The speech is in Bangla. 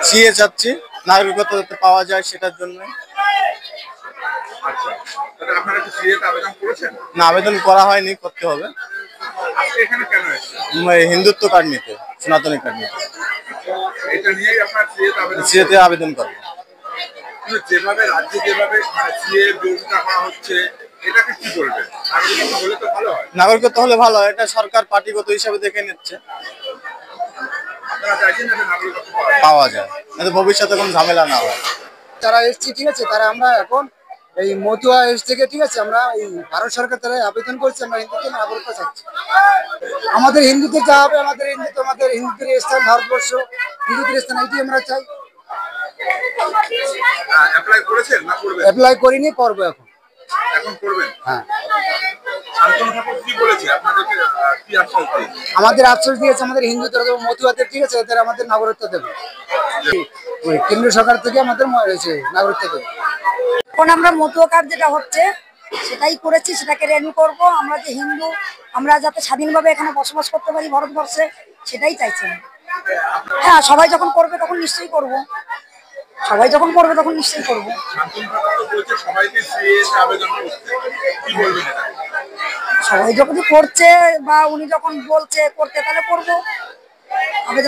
সিএ চাচ্ছি, নাগরিকত্ব যাতে পাওয়া যায় সেটার জন্য। আচ্ছা, তাহলে আপনারা কি সিএতে আবেদন করেছেন? না, আবেদন করা হয়নি, করতে হবে। আজকে এখানে কেন এসেছেন? হিন্দুত্ব কার্ড নিতে, সনাতনী কার্ড নিতে। এটা নিয়েই আপনার সিএতে আবেদন সিএতে করবেন? আবেদন করবো। কিন্তু যেভাবে রাজ্যে যেভাবে সিএ বিরোধিতা করা হচ্ছে, এটাকে কি বলবেন? নাগরিকত্ব হলে তো ভালো হয়। নাগরিকত্ব হলে ভালো হয়, এটা সরকার পার্টিগত হিসাবে দেখে নিচ্ছে। আপনারা চাইছেন যাতে নাগরিকত্ব পাওয়া যায়, যাতে ভবিষ্যতে কোনো ঝামেলা না হয়। যারা এসছি ঠিক আছে, তারা আমরা এখন এই মতুয়া এস থেকে ঠিক আছে, আমরা এই ভারত সরকার তারা আবেদন করছি, আমরা হিন্দুত্ব নাগরিকত্ব চাচ্ছি। আমাদের হিন্দুদের যা হবে, আমাদের হিন্দুদের স্থান ভারতবর্ষ, হিন্দুদের স্থান এইটি আমরা চাই। অ্যাপ্লাই করেছেন না করবেন? অ্যাপ্লাই করিনি, করবো এখন। এখন করবেন? হ্যাঁ। শান্তনু ঠাকুর কি বলেছে আপনাদেরকে, কি আশ্বাস দিয়েছে? আমাদের আশ্বাস দিয়েছে, আমাদের হিন্দুদের মতুয়াদের ঠিক আছে, এদের আমাদের নাগরিকত্ব দেবে, ওই কেন্দ্র সরকার থেকে আমাদের নাগরিকত্ব দেবে। এখন আমরা মতুয়া কার্ড যেটা হচ্ছে সেটাই করেছি, সেটাকে রেনিউ করব। আমরা যে হিন্দু, আমরা যাতে স্বাধীনভাবে এখানে বসবাস করতে পারি ভারতবর্ষে, সেটাই চাইছি। হ্যাঁ, সবাই যখন করবে তখন নিশ্চয়ই করব, সবাই যখন করবে তখন নিশ্চয়ই করব। শান্তনু ঠাকুর তো বলেছে সবাইকে সিএতে আবেদন করতে, কি বলবেন এটা? সবাই যখন করছে বা উনি যখন বলছে করতে, তাহলে করবো আবেদন।